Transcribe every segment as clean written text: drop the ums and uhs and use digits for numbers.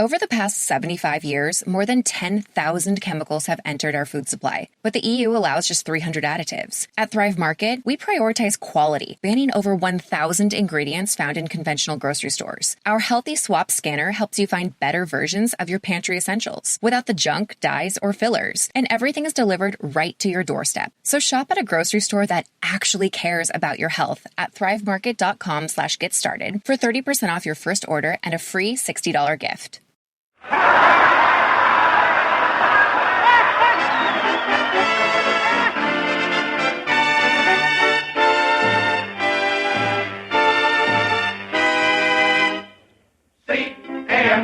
Over the past 75 years, more than 10,000 chemicals have entered our food supply, but the EU allows just 300 additives. At Thrive Market, we prioritize quality, banning over 1,000 ingredients found in conventional grocery stores. Our Healthy Swap scanner helps you find better versions of your pantry essentials without the junk, dyes, or fillers, and everything is delivered right to your doorstep. So shop at a grocery store that actually cares about your health at thrivemarket.com/get-started for 30% off your first order and a free $60 gift.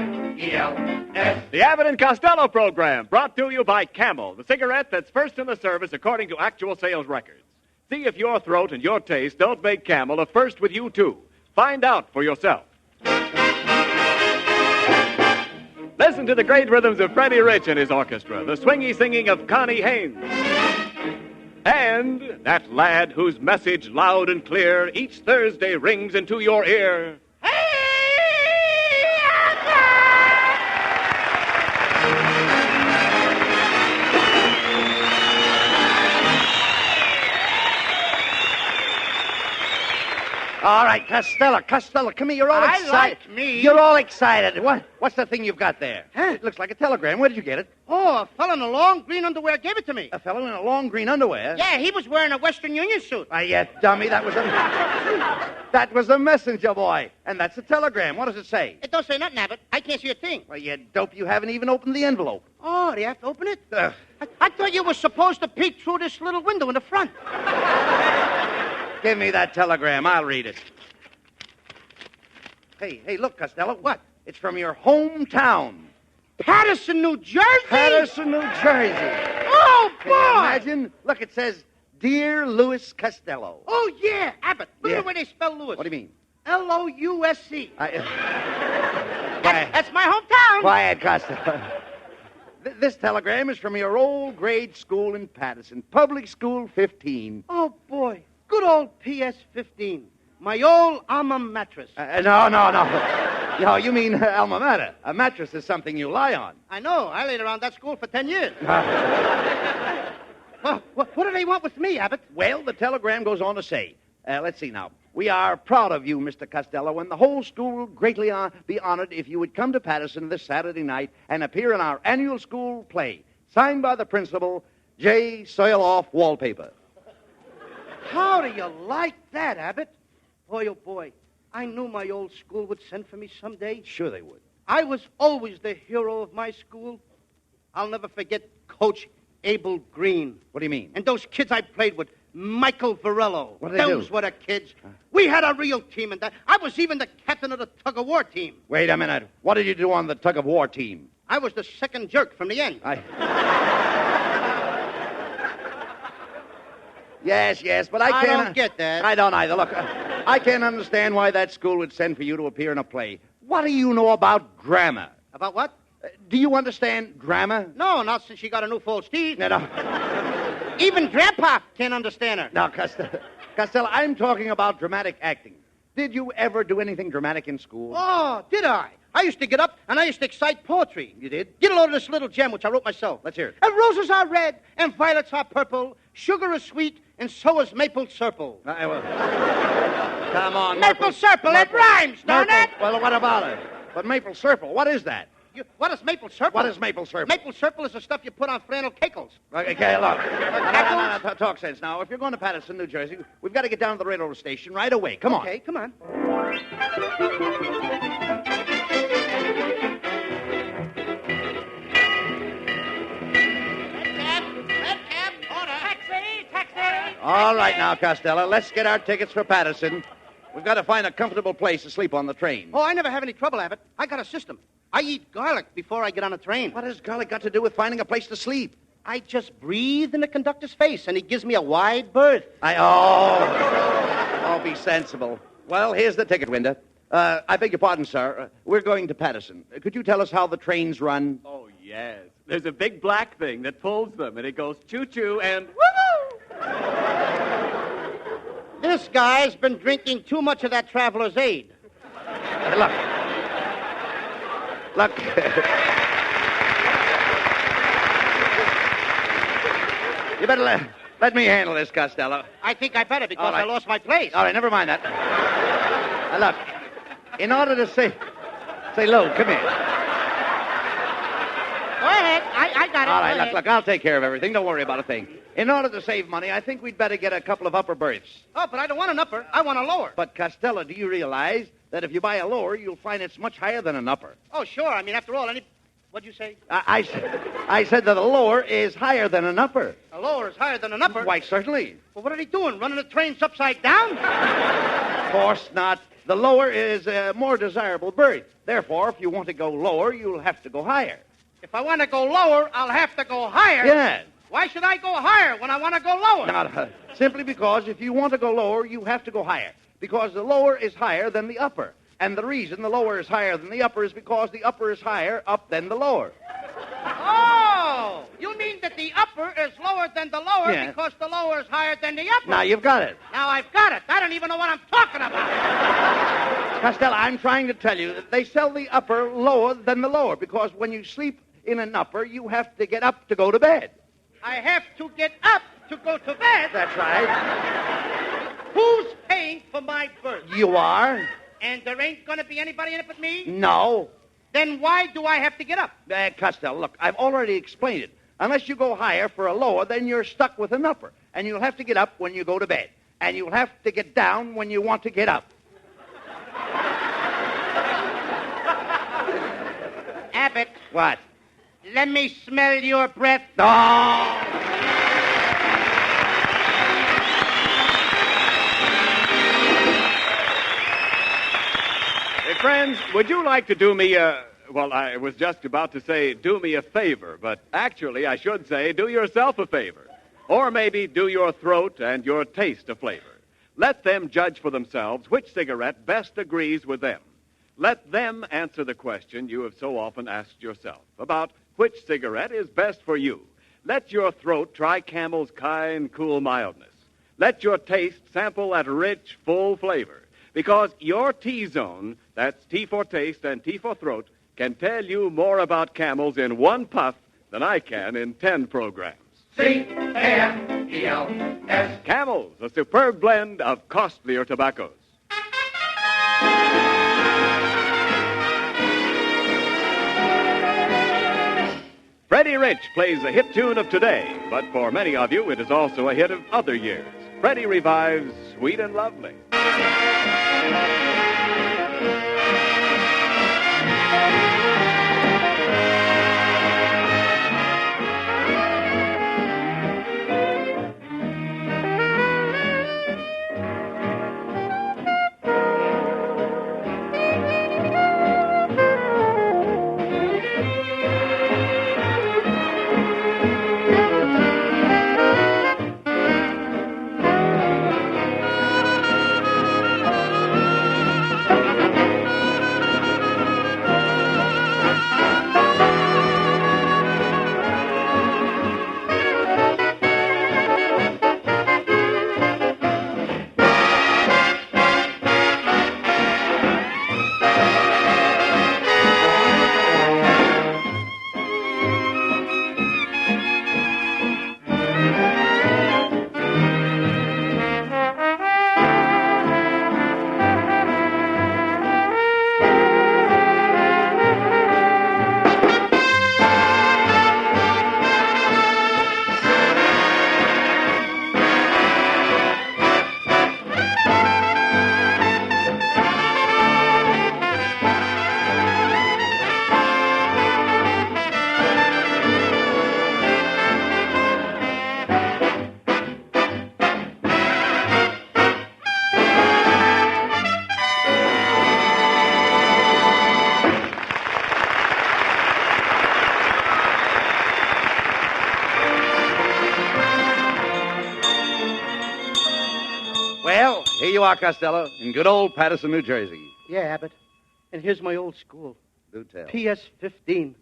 C-A-M-E-L-S. The Abbott and Costello program, brought to you by Camel, the cigarette that's first in the service according to actual sales records. See if your throat and your taste don't make Camel a first with you, too. Find out for yourself. Listen to the great rhythms of Freddie Rich and his orchestra, the swingy singing of Connie Haynes. And that lad whose message loud and clear each Thursday rings into your ear. All right, Costello, come here. You're all excited. like me. You're all excited. What's the thing you've got there? Huh? It looks like a telegram. Where did you get it? Oh, a fellow in a long green underwear gave it to me. A fellow in a long green underwear? Yeah, he was wearing a Western Union suit. You dummy. That was a messenger boy. And that's a telegram. What does it say? It don't say nothing, Abbott. I can't see a thing. Well, you dope. You haven't even opened the envelope. Oh, do you have to open it? I thought you were supposed to peek through this little window in the front. Give me that telegram. I'll read it. Hey, look, Costello. What? It's from your hometown. Paterson, New Jersey? Paterson, New Jersey. Oh, boy! Can you imagine? Look, it says, Dear Louis Costello. Oh, yeah, Abbott. Look Yeah. at the way they spell Louis. What do you mean? L-O-U-S-C. Quiet. That's my hometown. Quiet, Costello. This telegram is from your old grade school in Paterson, Public School 15. Oh, boy. Good old PS 15. My old alma mattress. No. No, you mean alma mater. A mattress is something you lie on. I know. I laid around that school for 10 years. Well, what do they want with me, Abbott? Well, the telegram goes on to say, let's see now. We are proud of you, Mr. Costello, and the whole school will greatly be honored if you would come to Paterson this Saturday night and appear in our annual school play, signed by the principal, J. Soil-Off Wallpaper. How do you like that, Abbott? Boy, oh, boy. I knew my old school would send for me someday. Sure they would. I was always the hero of my school. I'll never forget Coach Abel Green. What do you mean? And those kids I played with, Michael Varello. What did they do? Those were the kids. We had a real team, and I was even the captain of the tug-of-war team. Wait a minute. What did you do on the tug-of-war team? I was the second jerk from the end. Yes, but I can't... I don't get that. I don't either. Look, I can't understand why that school would send for you to appear in a play. What do you know about grammar? About what? Do you understand grammar? No, not since she got a new false teeth. No. Even Grandpa can't understand her. No, Costello, I'm talking about dramatic acting. Did you ever do anything dramatic in school? Oh, did I? I used to get up and I used to excite poetry. You did? Get a load of this little gem, which I wrote myself. Let's hear it. And roses are red, and violets are purple. Sugar is sweet, and so is maple syrup. Come on, Maple syrup, it rhymes, don't it? Well, what about it? But maple syrup, what is that? What is maple syrup? What is maple syrup? Maple syrup is the stuff you put on flannel cakes. Okay, look. No, talk sense now. If you're going to Paterson, New Jersey, we've got to get down to the railroad station right away. Come on. Okay, come on. All right now, Costello, let's get our tickets for Paterson. We've got to find a comfortable place to sleep on the train. Oh, I never have any trouble, Abbott. I got a system. I eat garlic before I get on a train. What has garlic got to do with finding a place to sleep? I just breathe in the conductor's face, and he gives me a wide berth. Oh, be sensible. Well, here's the ticket window. I beg your pardon, sir. We're going to Paterson. Could you tell us how the trains run? Oh, yes. There's a big black thing that pulls them, and it goes choo-choo and woo-hoo! This guy's been drinking too much of that traveler's aid. Look. Look. You better let me handle this, Costello. I think I better because All right. I lost my place. All right, never mind that. Now, look, in order to say, Lou, come here. Go ahead. I got it. All right, Go ahead. look, I'll take care of everything. Don't worry about a thing. In order to save money, I think we'd better get a couple of upper berths. Oh, but I don't want an upper. I want a lower. But, Costello, do you realize that if you buy a lower, you'll find it's much higher than an upper? Oh, sure. I mean, after all, what'd you say? I said that a lower is higher than an upper. A lower is higher than an upper? Why, certainly. Well, what are they doing? Running the trains upside down? Of course not. The lower is a more desirable berth. Therefore, if you want to go lower, you'll have to go higher. If I want to go lower, I'll have to go higher. Yes. Why should I go higher when I want to go lower? Not, simply because if you want to go lower, you have to go higher. Because the lower is higher than the upper. And the reason the lower is higher than the upper is because the upper is higher up than the lower. Oh! You mean that the upper is lower than the lower because the lower is higher than the upper? Now you've got it. Now I've got it. I don't even know what I'm talking about. Costello, I'm trying to tell you that they sell the upper lower than the lower because when you sleep in an upper, you have to get up to go to bed. I have to get up to go to bed? That's right. Who's paying for my berth? You are. And there ain't going to be anybody in it but me? No. Then why do I have to get up? Costello, look, I've already explained it. Unless you go higher for a lower, then you're stuck with an upper. And you'll have to get up when you go to bed. And you'll have to get down when you want to get up. Abbott. What? Let me smell your breath. Oh! Hey, friends, would you like to do me well, I was just about to say do me a favor, but actually I should say do yourself a favor. Or maybe do your throat and your taste a flavor. Let them judge for themselves which cigarette best agrees with them. Let them answer the question you have so often asked yourself about which cigarette is best for you. Let your throat try Camel's kind, cool mildness. Let your taste sample that rich, full flavor. Because your T-zone, that's T for taste and T for throat, can tell you more about Camels in one puff than I can in 10 programs. C-A-M-E-L-S. Camels, a superb blend of costlier tobaccos. Freddie Rich plays a hit tune of today, but for many of you, it is also a hit of other years. Freddie revives Sweet and Lovely. Well, here you are, Costello, in good old Paterson, New Jersey. Yeah, Abbott. And here's my old school. Do tell. PS 15.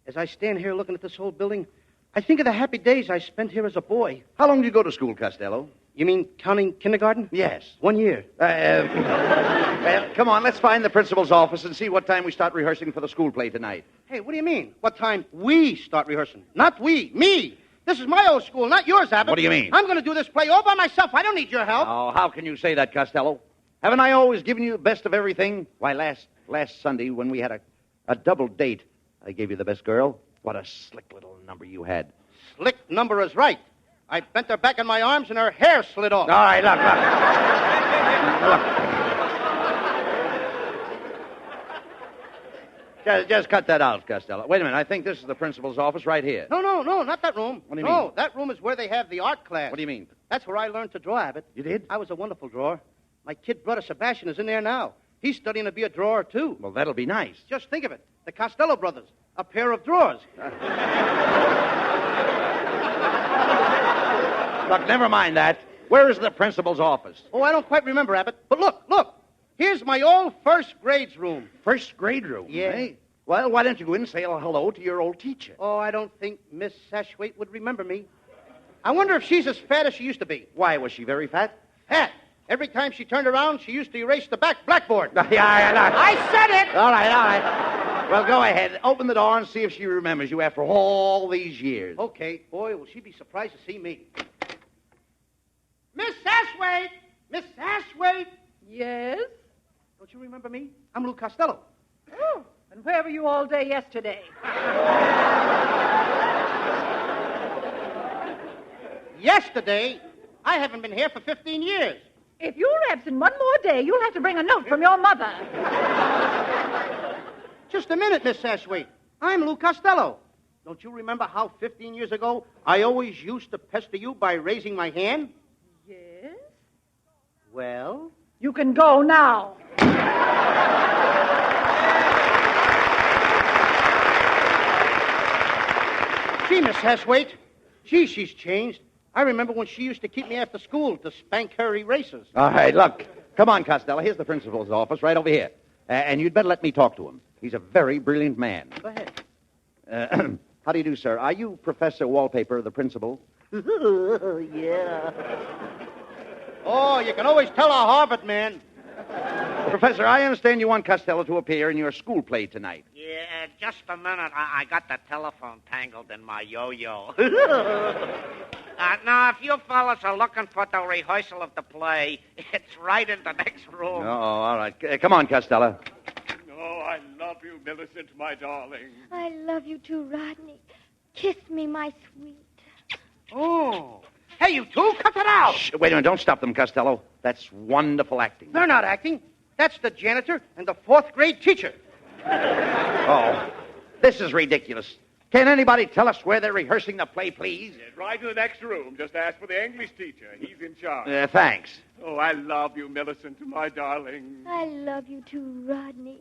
As I stand here looking at this old building, I think of the happy days I spent here as a boy. How long did you go to school, Costello? You mean counting kindergarten? Yes. 1 year. Well, come on, let's find the principal's office and see what time we start rehearsing for the school play tonight. Hey, what do you mean? What time we start rehearsing? Not we, me. This is my old school, not yours, Abbott. What do you mean? I'm going to do this play all by myself. I don't need your help. Oh, how can you say that, Costello? Haven't I always given you the best of everything? Why, last Sunday when we had a double date, I gave you the best girl. What a slick little number you had. Slick number is right. I bent her back in my arms and her hair slid off. All right, look. Just cut that out, Costello. Wait a minute. I think this is the principal's office right here. No, not that room. What do you mean? No, that room is where they have the art class. What do you mean? That's where I learned to draw, Abbott. You did? I was a wonderful drawer. My kid brother Sebastian is in there now. He's studying to be a drawer, too. Well, that'll be nice. Just think of it. The Costello brothers. A pair of drawers. Look, never mind that. Where is the principal's office? Oh, I don't quite remember, Abbott. But look. Here's my old first grades room. First grade room? Yeah. Eh? Well, why don't you go in and say hello to your old teacher? Oh, I don't think Miss Sashwaite would remember me. I wonder if she's as fat as she used to be. Why, was she very fat? Fat. Every time she turned around, she used to erase the back blackboard. Yeah. I said it! All right. Well, go ahead. Open the door and see if she remembers you after all these years. Okay. Boy, will she be surprised to see me. Miss Sashwaite! Miss Sashwaite! Yes? Don't you remember me? I'm Lou Costello. Oh, and where were you all day yesterday? Yesterday? I haven't been here for 15 years. If you're absent one more day, you'll have to bring a note from your mother. Just a minute, Miss Sashwaite. I'm Lou Costello. Don't you remember how 15 years ago I always used to pester you by raising my hand? Yes? Well? You can go now. Gee, Miss Sashwaite. Gee, she's changed. I remember when she used to keep me after school to spank her erasers. All right, look. Come on, Costello. Here's the principal's office right over here. And you'd better let me talk to him. He's a very brilliant man. Go ahead. How do you do, sir? Are you Professor Wallpaper, the principal? Yeah. Oh, you can always tell a Harvard man. Professor, I understand you want Costello to appear in your school play tonight. Yeah, just a minute. I got the telephone tangled in my yo-yo. Now, if you fellas are looking for the rehearsal of the play, it's right in the next room. Oh, all right. Come on, Costello. Oh, I love you, Millicent, my darling. I love you too, Rodney. Kiss me, my sweet. Oh. Hey, you two, cut that out. Shh, wait a minute. Don't stop them, Costello. That's wonderful acting. They're not acting. That's the janitor and the fourth grade teacher. Oh, this is ridiculous. Can anybody tell us where they're rehearsing the play, please? Yes, right to the next room. Just ask for the English teacher. He's in charge. Thanks. Oh, I love you, Millicent, my darling. I love you too, Rodney.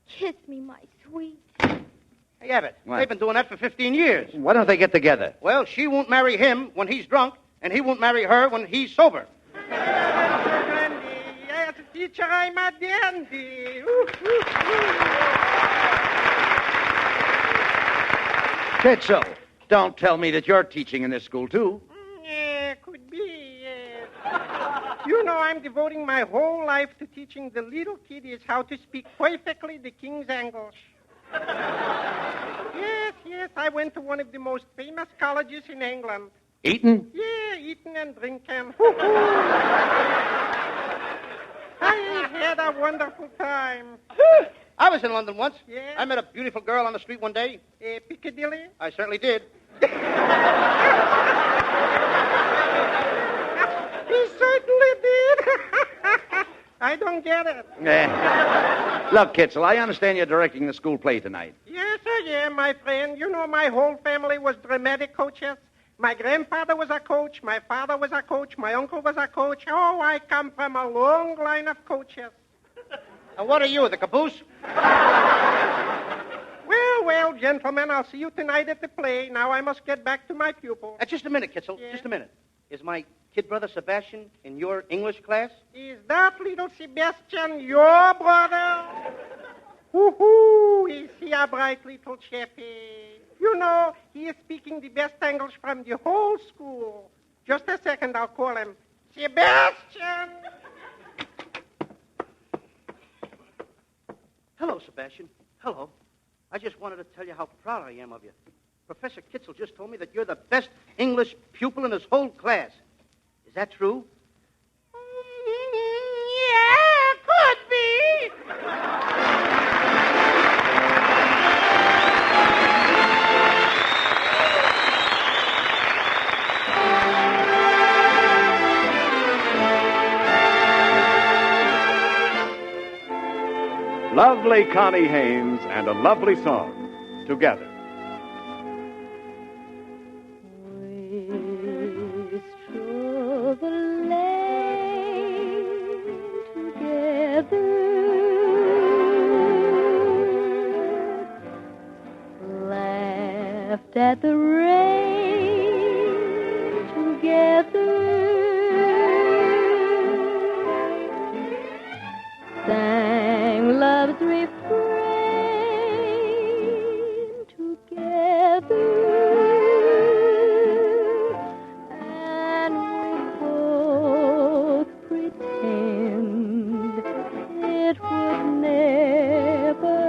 Kiss me, my sweet. Hey, Abbott, What? they've been doing that for 15 years. Why don't they get together? Well, she won't marry him when he's drunk, and he won't marry her when he's sober. Yes, teacher, I'm a dandy. Kitzel, don't tell me that you're teaching in this school, too. Yeah, could be, yeah. You know, I'm devoting my whole life to teaching the little kiddies how to speak perfectly the King's English. Yes, I went to one of the most famous colleges in England. Eton? Yeah, eating and drinking. I had a wonderful time. I was in London once. Yeah? I met a beautiful girl on the street one day. Piccadilly? I certainly did. He certainly did. I don't get it. Look, Kitzel, I understand you're directing the school play tonight. Yes, I am, my friend. You know, my whole family was dramatic coaches. My grandfather was a coach. My father was a coach. My uncle was a coach. Oh, I come from a long line of coaches. And what are you, the caboose? Well, gentlemen, I'll see you tonight at the play. Now I must get back to my pupils. Just a minute, Kitzel. Yeah? Just a minute. Is my kid brother Sebastian in your English class? Is that little Sebastian your brother? Woo-hoo, is he a bright little chappie? You know, he is speaking the best English from the whole school. Just a second, I'll call him. Sebastian! Hello, Sebastian. Hello. I just wanted to tell you how proud I am of you. Professor Kitzel just told me that you're the best English pupil in his whole class. Is that true? Yeah, could be. Lovely Connie Haynes and a lovely song together. We stroll the lane together, laughed at the rain together, sang love's refrain together, and we both pretend it would never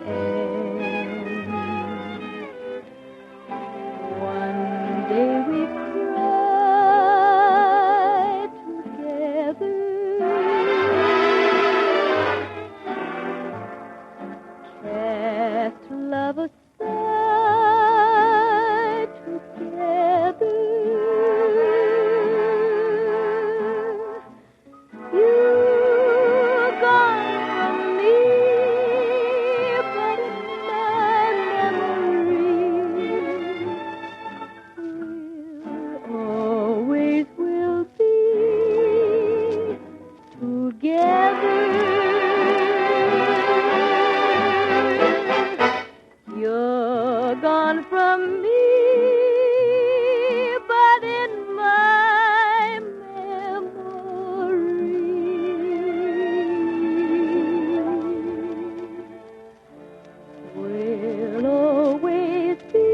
end. One day we cried together, cast love aside together. You're gone from me, but in my memory always will be together. You're gone from me, but in my memory will always be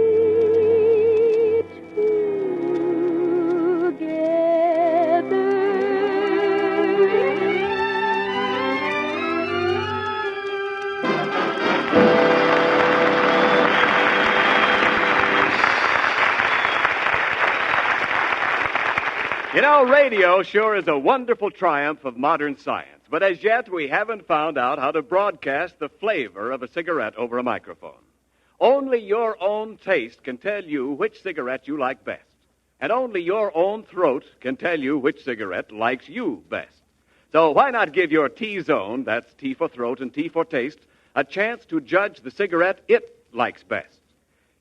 You know, radio sure is a wonderful triumph of modern science, but as yet we haven't found out how to broadcast the flavor of a cigarette over a microphone. Only your own taste can tell you which cigarette you like best, and only your own throat can tell you which cigarette likes you best. So why not give your T-zone, that's T for throat and T for taste, a chance to judge the cigarette it likes best?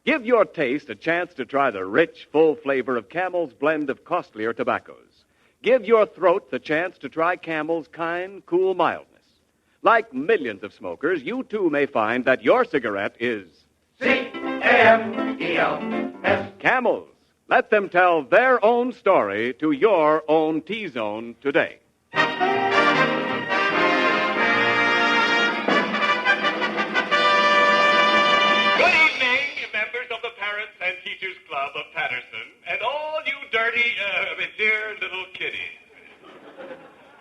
Give your taste a chance to try the rich, full flavor of Camel's blend of costlier tobaccos. Give your throat the chance to try Camel's kind, cool mildness. Like millions of smokers, you too may find that your cigarette is C-A-M-E-L-S. Camel's. Let them tell their own story to your own T-zone today. And Teachers Club of Patterson, and all you dirty, dear little kiddies.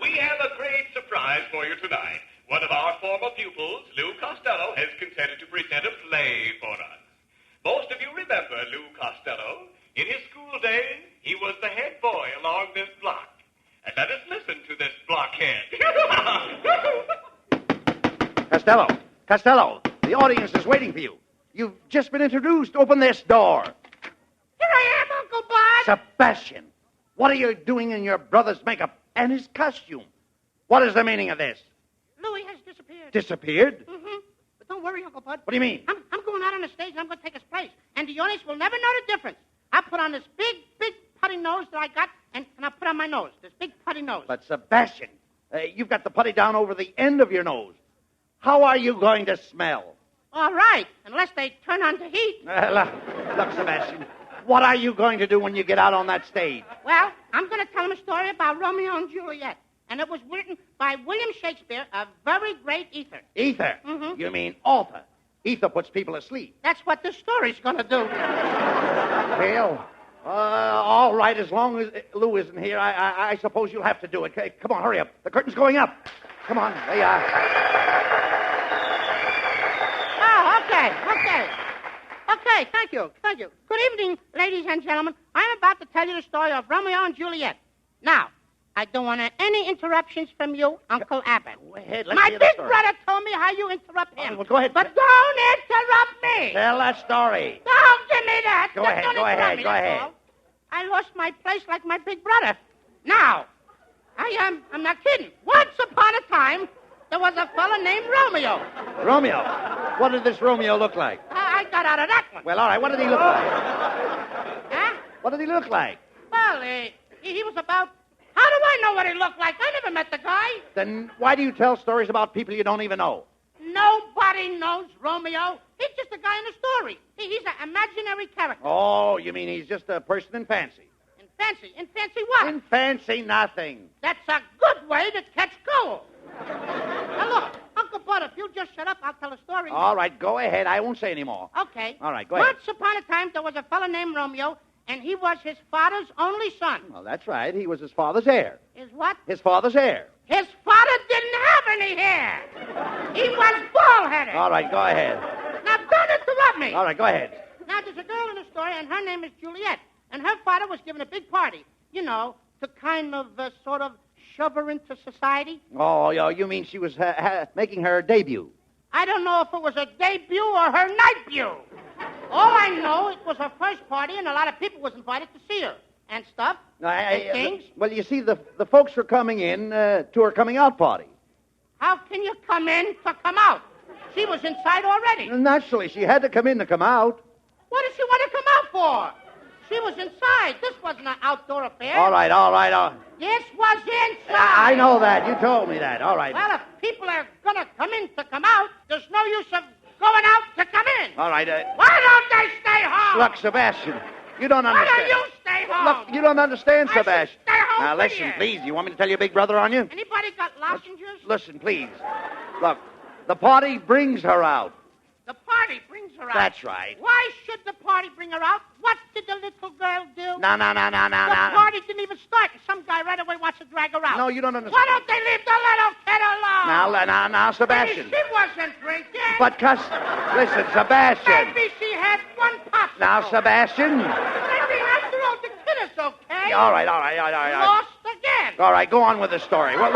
We have a great surprise for you tonight. One of our former pupils, Lou Costello, has consented to present a play for us. Most of you remember Lou Costello. In his school days, he was the head boy along this block. And let us listen to this blockhead. Costello, the audience is waiting for you. You've just been introduced. Open this door. Here I am, Uncle Bud. Sebastian, what are you doing in your brother's makeup and his costume? What is the meaning of this? Louie has disappeared. Disappeared? Mm-hmm. But don't worry, Uncle Bud. What do you mean? I'm going out on the stage and I'm going to take his place. And the audience will never know the difference. I put on this big putty nose that I got, and I put on my nose, this big putty nose. But, Sebastian, you've got the putty down over the end of your nose. How are you going to smell? All right, unless they turn on the heat. Look, Sebastian, what are you going to do when you get out on that stage? Well, I'm going to tell them a story about Romeo and Juliet. And it was written by William Shakespeare, a very great ether. Ether? Mm-hmm. You mean author. Ether puts people asleep. That's what this story's going to do. Well, All right, as long as Lou isn't here, I suppose you'll have to do it. Okay, come on, hurry up. The curtain's going up. Come on, there you are. Oh, okay, thank you. Good evening, ladies and gentlemen. I'm about to tell you the story of Romeo and Juliet. Now, I don't want any interruptions from you, Uncle Abbott. Go ahead, let's My hear the big story. brother told me how you interrupt him. Well, go ahead. But don't interrupt me. Tell that story. Don't give me that. Go Don't ahead, interrupt me, that's all. I lost my place like my big brother. Now, I'm not kidding. Once upon a time, there was a fella named Romeo. Romeo. What did this Romeo look like? I got out of that one. Well, all right, what did he look like? Huh? What did he look like? Well, he was about... How do I know what he looked like? I never met the guy. Then why do you tell stories about people you don't even know? Nobody knows Romeo. He's just a guy in a story. He's an imaginary character. Oh, you mean he's just a person in fancy? In fancy? In fancy what? In fancy nothing. That's a good way to catch gold. Now, look, Uncle Bud, if you just shut up, I'll tell a story. All right, go ahead. I won't say any more. Okay. All right, go ahead. Once upon a time, there was a fella named Romeo, and he was his father's only son. Well, that's right. He was his father's heir. His what? His father's heir. His father didn't have any hair. He was bald-headed. All right, go ahead. Now, don't interrupt me. All right, go ahead. Now, there's a girl in the story, and her name is Juliet. And her father was giving a big party, you know, to kind of, sort of shove her into society. Oh, you mean she was making her debut? I don't know if it was a debut or her nightbut. All I know, it was her first party, and a lot of people was invited to see her and stuff. And things. Well, you see, the folks were coming in to her coming out party. How can you come in to come out? She was inside already. Naturally, she had to come in to come out. What did she want to come out for? She was inside. This wasn't an outdoor affair. All right. This was inside. I know that. You told me that. All right. Well, if people are going to come in to come out, there's no use of going out to come in. All right. Why don't they stay home? Look, Sebastian, you don't understand. Why don't you stay home? Look, you don't understand, I should Sebastian. stay home Now, with listen, you. please. You want me to tell your big brother on you? Anybody got lozenges? Listen, please. Look, the party brings her out. The party brings her out. That's right. Why should the party bring her out? What did the little girl do? No. The party didn't even start, and some guy right away wants to drag her out. No, you don't understand. Why don't they leave the little kid alone? Now, Sebastian. Maybe she wasn't drinking. But, listen, Sebastian. Maybe she had one popsicle. Now, Sebastian. Maybe after all, the kid is okay. All right. Lost again. All right, go on with the story. Well,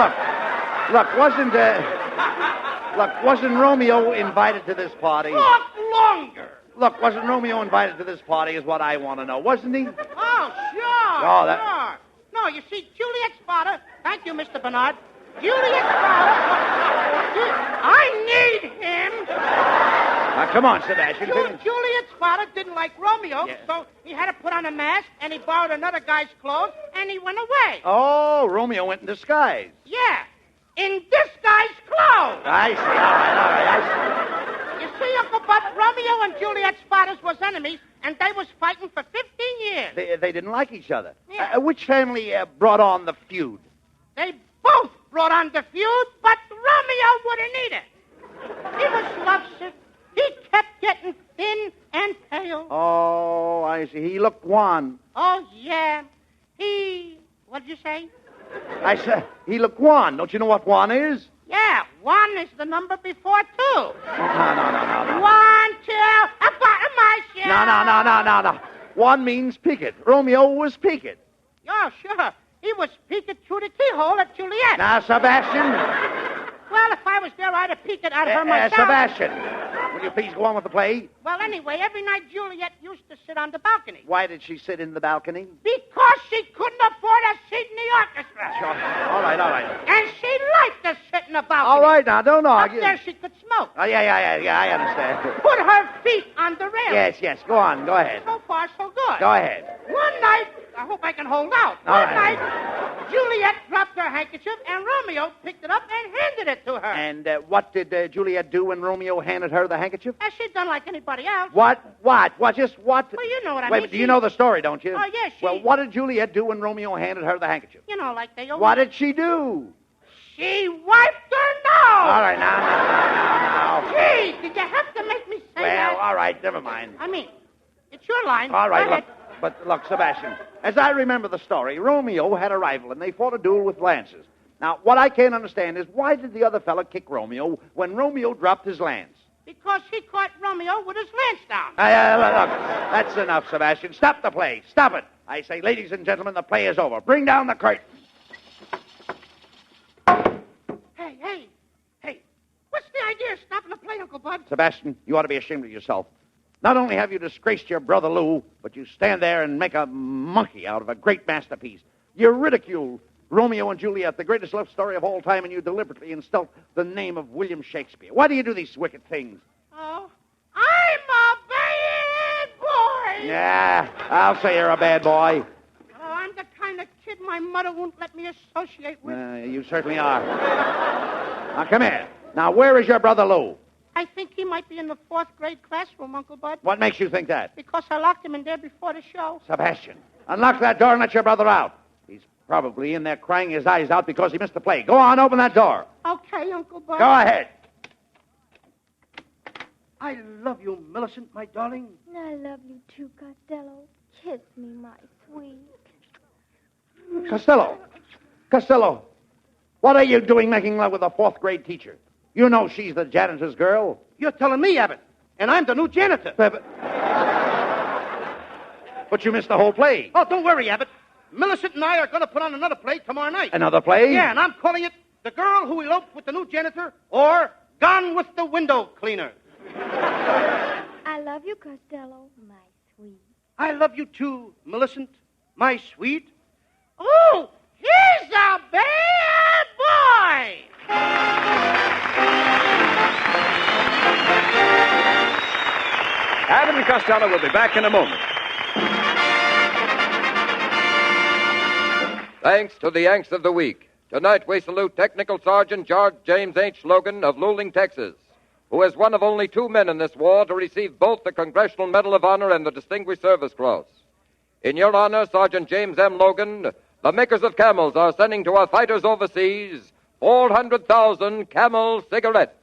look, wasn't Romeo invited to this party? Talk longer. Look, wasn't Romeo invited to this party is what I want to know, wasn't he? Oh, sure. Oh, Sure. No, you see, Juliet's father... Thank you, Mr. Bernard. Juliet's father... I need him. Now, come on, Sebastian. Juliet's father didn't like Romeo, Yeah. so he had to put on a mask, and he borrowed another guy's clothes, and he went away. Oh, Romeo went in disguise. Yeah, in this guy's clothes. I see. All right, I You see, Uncle Bud, Romeo and Juliet's fathers was enemies, and they was fighting for 15 years. see. They didn't like each other. Yeah. Which family brought on the feud? They both brought on the feud, but Romeo wouldn't eat it. He was lovesick. He kept getting thin and pale. Oh, I see. He looked wan. Oh, yeah. What did you say? I said, he looked wan. Don't you know what wan is? Yeah, 1 is the number before 2. No. 1, 2, a bottom my shell. No. Wan means picket. Romeo was picket. Oh, sure. He was peeked through the keyhole at Juliet. Now, Sebastian. Well, if I was there, I'd have peeked at her myself. Sebastian, will you please go on with the play? Well, anyway, every night Juliet used to sit on the balcony. Why did she sit in the balcony? Because she couldn't afford a seat in the orchestra. Sure. All right. And she liked to sit in the balcony. All right, now, don't Up argue. there she could smoke. Oh, yeah, I understand. Put her feet on the rail. Yes, go on, go ahead. So far, so good. Go ahead. One night, I hope I can hold out. All One right. night, Juliet dropped her handkerchief, and Romeo picked it up and handed it to her. And what did Juliet do when Romeo handed her the handkerchief? As she'd done like anybody else. What? Just what? Well, you know what I Wait, mean. do you know the story, don't you? Oh, yes, Well, what did Juliet do when Romeo handed her the handkerchief? You know, like they always... What did she do? She wiped her nose. All right, now. Gee, did you have to make me say that? Well, all right, never mind. I mean, it's your line. All right, Go ahead. But look, Sebastian, as I remember the story, Romeo had a rival, and they fought a duel with lances. Now, what I can't understand is why did the other fella kick Romeo when Romeo dropped his lance? Because he caught Romeo with his lance down. Look, that's enough, Sebastian. Stop the play. Stop it. I say, ladies and gentlemen, the play is over. Bring down the curtain. Hey. What's the idea of stopping the play, Uncle Bud? Sebastian, you ought to be ashamed of yourself. Not only have you disgraced your brother Lou, but you stand there and make a monkey out of a great masterpiece. You ridicule Romeo and Juliet, the greatest love story of all time, and you deliberately insult the name of William Shakespeare. Why do you do these wicked things? Oh, I'm a bad boy. Yeah, I'll say you're a bad boy. Oh, I'm the kind of kid my mother won't let me associate with. You certainly are. Now, come here. Now, where is your brother Lou? I think he might be in the 4th grade classroom, Uncle Bud. What makes you think that? Because I locked him in there before the show. Sebastian, unlock that door and let your brother out. He's probably in there crying his eyes out because he missed the play. Go on, open that door. Okay, Uncle Bud. Go ahead. I love you, Millicent, my darling. I love you too, Costello. Kiss me, my sweet. Costello, what are you doing making love with a 4th grade teacher? You know she's the janitor's girl. You're telling me, Abbott, and I'm the new janitor. But you missed the whole play. Oh, don't worry, Abbott. Millicent and I are going to put on another play tomorrow night. Another play? Yeah, and I'm calling it The Girl Who Eloped with the New Janitor or Gone with the Window Cleaner. I love you, Costello, my sweet. I love you too, Millicent, my sweet. Oh, he's a bad boy! Abbott and Costello will be back in a moment. Thanks to the Yanks of the Week. Tonight we salute Technical Sergeant George James H. Logan of Luling, Texas, who is one of only 2 men in this war to receive both the Congressional Medal of Honor and the Distinguished Service Cross. In your honor, Sergeant James M. Logan, the makers of Camels are sending to our fighters overseas 400,000 Camel cigarettes.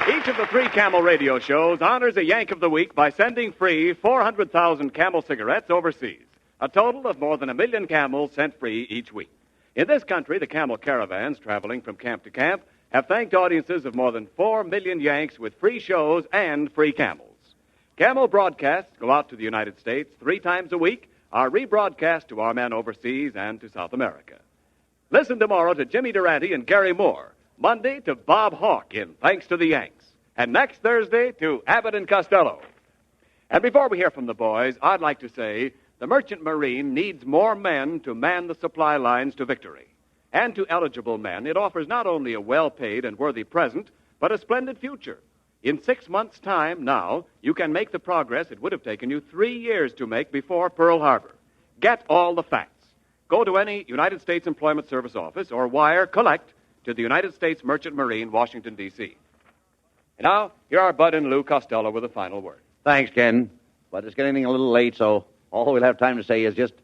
Each of the 3 Camel radio shows honors a Yank of the Week by sending free 400,000 Camel cigarettes overseas. A total of more than 1 million Camels sent free each week. In this country, the Camel caravans traveling from camp to camp have thanked audiences of more than 4 million Yanks with free shows and free Camels. Camel broadcasts go out to the United States 3 times a week, are rebroadcast to our men overseas and to South America. Listen tomorrow to Jimmy Durante and Gary Moore. Monday to Bob Hawke in Thanks to the Yanks. And next Thursday to Abbott and Costello. And before we hear from the boys, I'd like to say the Merchant Marine needs more men to man the supply lines to victory. And to eligible men, it offers not only a well-paid and worthy present, but a splendid future. In 6 months' time now, you can make the progress it would have taken you 3 years to make before Pearl Harbor. Get all the facts. Go to any United States Employment Service office or wire collect to the United States Merchant Marine, Washington, D.C. And now, here are Bud and Lou Costello with a final word. Thanks, Ken. But it's getting a little late, so all we'll have time to say is just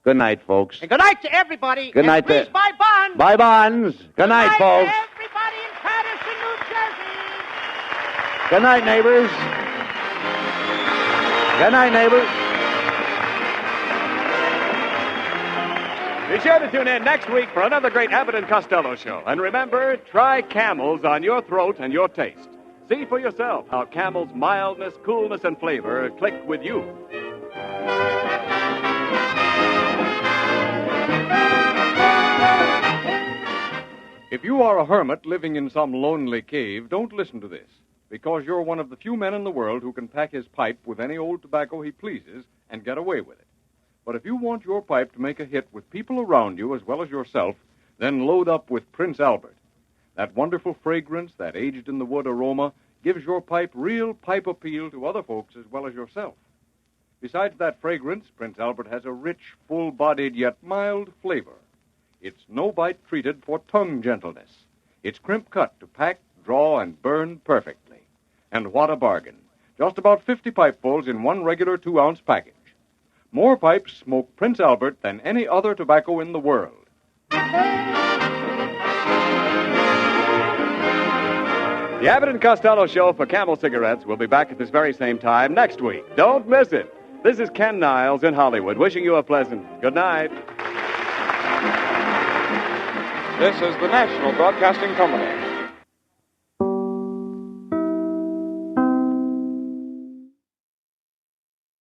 good night, folks. And good night to everybody. Good night, please buy bonds. Buy bonds. Good night, folks. To everybody in Patterson, New Jersey. Good night, neighbors. Good night, neighbors. Be sure to tune in next week for another great Abbott and Costello show. And remember, try Camels on your throat and your taste. See for yourself how Camel's mildness, coolness, and flavor click with you. If you are a hermit living in some lonely cave, don't listen to this, because you're one of the few men in the world who can pack his pipe with any old tobacco he pleases and get away with it. But if you want your pipe to make a hit with people around you as well as yourself, then load up with Prince Albert. That wonderful fragrance, that aged-in-the-wood aroma, gives your pipe real pipe appeal to other folks as well as yourself. Besides that fragrance, Prince Albert has a rich, full-bodied yet mild flavor. It's no-bite treated for tongue gentleness. It's crimp-cut to pack, draw, and burn perfectly. And what a bargain. Just about 50 pipefuls in one regular 2-ounce package. More pipes smoke Prince Albert than any other tobacco in the world. The Abbott and Costello Show for Camel Cigarettes will be back at this very same time next week. Don't miss it. This is Ken Niles in Hollywood, wishing you a pleasant good night. This is the National Broadcasting Company.